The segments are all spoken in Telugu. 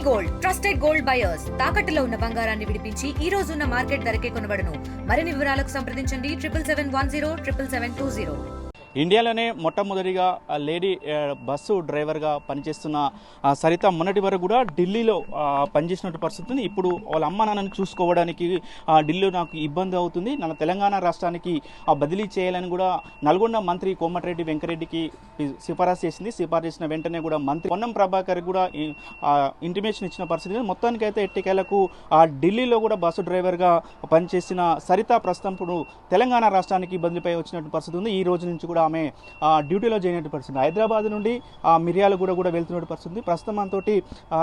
గోల్డ్ ట్రస్టెడ్ గోల్డ్ బయర్స్ తాకట్టులో ఉన్న బంగారాన్ని విడిపించి ఈ రోజు ఉన్న మార్కెట్ ధరకే కొనబడును. మరిన్ని వివరాలకు సంప్రదించండి 7771077720. ఇండియాలోనే మొట్టమొదటిగా లేడీ బస్సు డ్రైవర్గా పనిచేస్తున్న సరిత మొన్నటి వరకు కూడా ఢిల్లీలో పనిచేసినట్టు పరిస్థితి ఉంది. ఇప్పుడు వాళ్ళ అమ్మ నాన్నని చూసుకోవడానికి ఢిల్లీలో నాకు ఇబ్బంది అవుతుంది, నా తెలంగాణ రాష్ట్రానికి బదిలీ చేయాలని కూడా నల్గొండ మంత్రి కోమటిరెడ్డి వెంకరెడ్డికి సిఫారసు చేసింది. సిఫారసు చేసిన వెంటనే కూడా మంత్రి పొన్నం ప్రభాకర్ కూడా ఇంటిమేషన్ ఇచ్చిన పరిస్థితి. మొత్తానికైతే ఎట్టికేలకు ఢిల్లీలో కూడా బస్సు డ్రైవర్గా పనిచేసిన సరిత ప్రస్తుతం ఇప్పుడు తెలంగాణ రాష్ట్రానికి బదిలీపై వచ్చినట్టు పరిస్థితి ఉంది. ఈ రోజు నుంచి కూడా ఆమె డ్యూటీలో జాయిన్ అయిన పరిస్థితి. హైదరాబాద్ నుండి మిర్యాలగూడ కూడా వెళ్తున్నట్టు పరిస్థితి. ప్రస్తుతం మనతోటి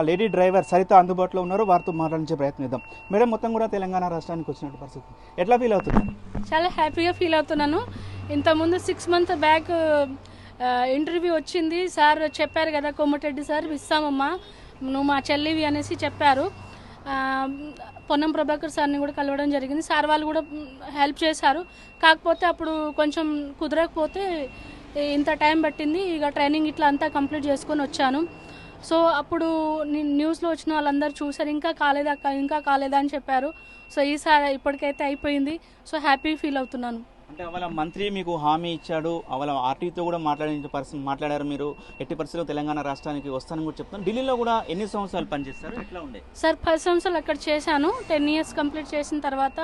లేడీ డ్రైవర్ సరిత అందుబాటులో ఉన్నారు, వారితో మాట్లాడించే ప్రయత్నిద్దాం. మేడం, మొత్తం కూడా తెలంగాణ రాష్ట్రానికి వచ్చినట్టు పరిస్థితి ఎట్లా ఫీల్ అవుతున్నారు? చాలా హ్యాపీగా ఫీల్ అవుతున్నాను. ఇంతకుముందు 6 months బ్యాక్ ఇంటర్వ్యూ వచ్చింది. సార్ చెప్పారు కదా, కోమటిరెడ్డి సార్ ఇస్తామమ్మా నువ్వు మా చెల్లివి అనేసి చెప్పారు. పొన్నం ప్రభాకర్ సార్ని కూడా కలవడం జరిగింది. సార్ వాళ్ళు కూడా హెల్ప్ చేశారు. కాకపోతే అప్పుడు కొంచెం కుదరకపోతే ఇంత టైం పట్టింది. ఇక ట్రైనింగ్ ఇట్లా అంతా కంప్లీట్ చేసుకొని వచ్చాను. సో అప్పుడు న్యూస్లో వచ్చిన వాళ్ళందరూ చూసారు, ఇంకా కాలేదక్క ఇంకా కాలేదా అని చెప్పారు. సో ఈసారి ఇప్పటికైతే అయిపోయింది. సో హ్యాపీ ఫీల్ అవుతున్నాను. అంటే వాళ్ళ మంత్రి మీకు హామీ ఇచ్చాడు, వాళ్ళ ఆర్టీతో కూడా మాట్లాడారు, మీరు ఎట్టి పరిస్థితుల్లో తెలంగాణ రాష్ట్రానికి వస్తానని కూడా చెప్తాను. ఢిల్లీలో కూడా ఎన్ని సంవత్సరాలు పనిచేస్తారు, ఎట్లా ఉండే? సార్ 10 సంవత్సరాలు అక్కడ చేశాను. 10 years కంప్లీట్ చేసిన తర్వాత,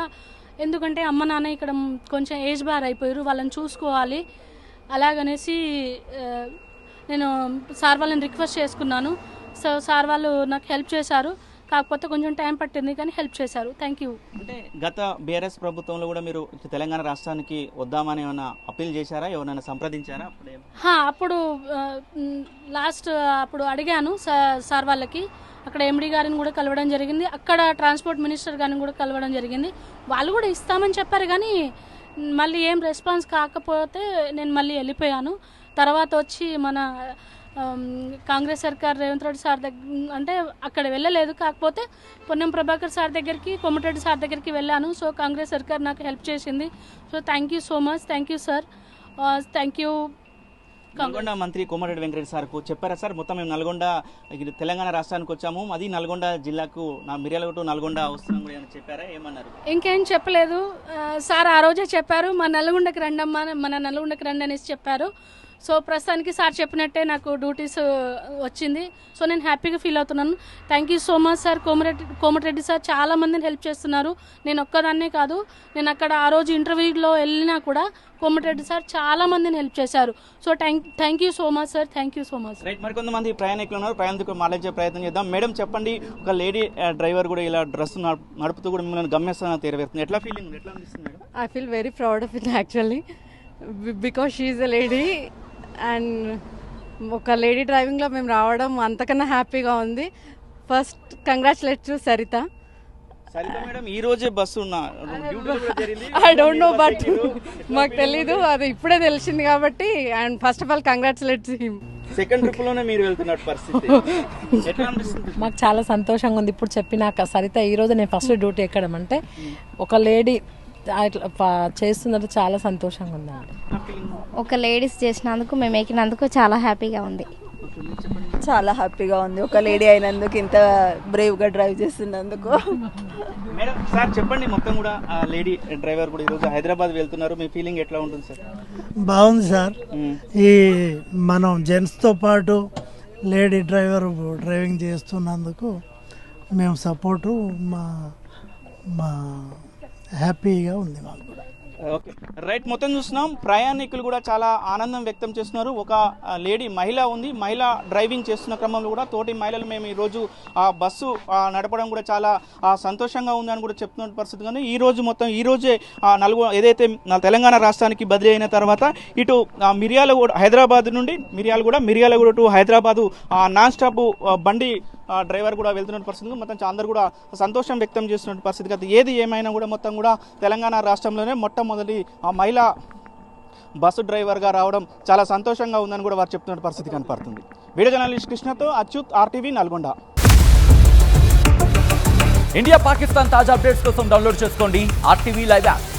ఎందుకంటే అమ్మ నాన్న ఇక్కడ కొంచెం ఏజ్ బార్ అయిపోయారు, వాళ్ళని చూసుకోవాలి. అలాగనేసి నేను సార్ వాళ్ళని రిక్వెస్ట్ చేసుకున్నాను. సో సార్ వాళ్ళు నాకు హెల్ప్ చేశారు. కాకపోతే కొంచెం టైం పట్టింది, కానీ హెల్ప్ చేశారు. Thank you. అంటే గత బీఆర్ఎస్ ప్రభుత్వంలో కూడా మీరు తెలంగాణ రాష్ట్రానికి వద్దామని ఏమైనా అప్పీల్ చేశారా, ఎవరైనా సంప్రదించారా? అప్పుడు అప్పుడు అడిగాను సార్ వాళ్ళకి. అక్కడ ఎండి గారిని కూడా కలవడం జరిగింది, అక్కడ ట్రాన్స్పోర్ట్ మినిస్టర్ గారిని కూడా కలవడం జరిగింది. వాళ్ళు కూడా ఇస్తామని చెప్పారు, కానీ మళ్ళీ ఏం రెస్పాన్స్ కాకపోతే నేను మళ్ళీ వెళ్ళిపోయాను. తర్వాత వచ్చి మన కాంగ్రెస్ సర్కార్ రేవంత్ రెడ్డి సార్ అంటే అక్కడ వెళ్ళలేదు. కాకపోతే పొన్నం ప్రభాకర్ సార్ దగ్గరికి, కోమటిరెడ్డి సార్ దగ్గరికి వెళ్ళాను. సో కాంగ్రెస్ సర్కార్ నాకు హెల్ప్ చేసింది. So thank you so much. Thank you sir. Thank you. Nalgonda మంత్రి కోమటిరెడ్డి వెంకరెడ్డి సార్కు చెప్పారా సార్, మొత్తం మేము నల్గొండ తెలంగాణ రాష్ట్రానికి వచ్చాము, అది నల్గొండ జిల్లాకు మిర్యాలగూడ టు నల్గొండ వస్తున్నాం కూడా చెప్పారా, ఏమన్నారు? ఇంకేం చెప్పలేదు సార్. ఆ రోజే చెప్పారు, మన నల్గొండకి రండమ్మా, మన నల్గొండకి రండి అనేసి చెప్పారు. సో ప్రస్తుతానికి సార్ చెప్పినట్టే నాకు డ్యూటీస్ వచ్చింది. సో నేను హ్యాపీగా ఫీల్ అవుతున్నాను. Thank you so much sir. Komatireddy sir చాలా మందిని హెల్ప్ చేస్తున్నారు, నేను ఒక్కదాన్నే కాదు. నేను అక్కడ ఆ రోజు ఇంటర్వ్యూలో వెళ్ళినా కూడా కోమటిరెడ్డి సార్ చాలా మందిని హెల్ప్ చేశారు. So thank you so much sir. Thank you so much. Right, మరికొంతమంది ప్రయాణికులు ఉన్నారు, ప్రయాణికులు మాట్లాడే ప్రయత్నం చేద్దాం. మేడం చెప్పండి, ఒక లేడీ డ్రైవర్ కూడా ఇలా డ్రెస్ నడుపుతూ కూడా మిమ్మల్ని గమ్యస్థానం తీరవేస్తుంది, ఎట్లా ఫీలింగ్, ఎట్లా అనిపిస్తుంది madam? I feel very proud of it actually because she is a lady and ఒక లేడీ డ్రైవింగ్లో మేము రావడం అంతకన్నా హ్యాపీగా ఉంది. First congratulate to Saritha. Saritha madam ఈ రోజే bus I don't know, but మాకు తెలీదు, అది ఇప్పుడే తెలిసింది కాబట్టి. And first of all congratulate him. Second trip లోనే మీరు వెళ్తున్నట్టు పరిస్థితి ఎట్లా అనిపిస్తుంది? మాకు చాలా సంతోషంగా ఉంది. ఇప్పుడు చెప్పినాక సరిత ఈ రోజు నేను ఫస్ట్ డ్యూటీ ఎక్కడం అంటే ఒక లేడీ చేస్తున్నది చాలా సంతోషంగా ఉందండి. ఒక లేడీస్ చేసినందుకు, మేము ఎక్కినందుకు చాలా హ్యాపీగా ఉంది. చాలా హ్యాపీగా ఉంది, ఒక లేడీ అయినందుకు, ఇంత బ్రేవ్గా డ్రైవ్ చేస్తున్నందుకు. మేడం సార్ చెప్పండి, మొత్తం కూడా లేడీ డ్రైవర్ కూడా ఈరోజు హైదరాబాద్ వెళ్తున్నారు, మీ ఫీలింగ్ ఎట్లా ఉంటుంది సార్? బాగుంది సార్. ఈ మనం జెంట్స్తో పాటు లేడీ డ్రైవింగ్ చేస్తున్నందుకు మేము సపోర్టు, మా హ్యాపీగా ఉంది మాకు కూడా. ఓకే రైట్, మొత్తం చూస్తున్నాం ప్రయాణికులు కూడా చాలా ఆనందం వ్యక్తం చేస్తున్నారు. ఒక లేడీ మహిళ ఉంది, మహిళ డ్రైవింగ్ చేస్తున్న క్రమంలో కూడా తోటి మహిళలు మేము ఈరోజు ఆ బస్సు నడపడం కూడా చాలా సంతోషంగా ఉందని కూడా చెప్తున్న పరిస్థితి. కానీ ఈరోజు మొత్తం ఈరోజే ఏదైతే తెలంగాణ రాష్ట్రానికి బదిలీ అయిన తర్వాత ఇటు మిర్యాలగూడ, హైదరాబాద్ నుండి Miryalaguda to Hyderabad non stop బండి డ్రైవర్ కూడా వెళ్తున్న పరిస్థితి. మొత్తం అందరూ కూడా సంతోషం వ్యక్తం చేస్తున్న పరిస్థితి. కదా ఏది ఏమైనా కూడా మొత్తం కూడా తెలంగాణ రాష్ట్రంలోనే మొట్టమొదటి మహిళా బస్సు డ్రైవర్గా రావడం చాలా సంతోషంగా ఉందని కూడా వారు చెప్తున్న పరిస్థితి కనపడుతుంది. వీడియో జర్నలిస్ట్ కృష్ణతో అచ్యుత్, RTV నల్గొండ. ఇండియా పాకిస్తాన్ తాజా అప్డేట్స్ కోసం డౌన్లోడ్ చేసుకోండి RTV లైవ్ యాప్.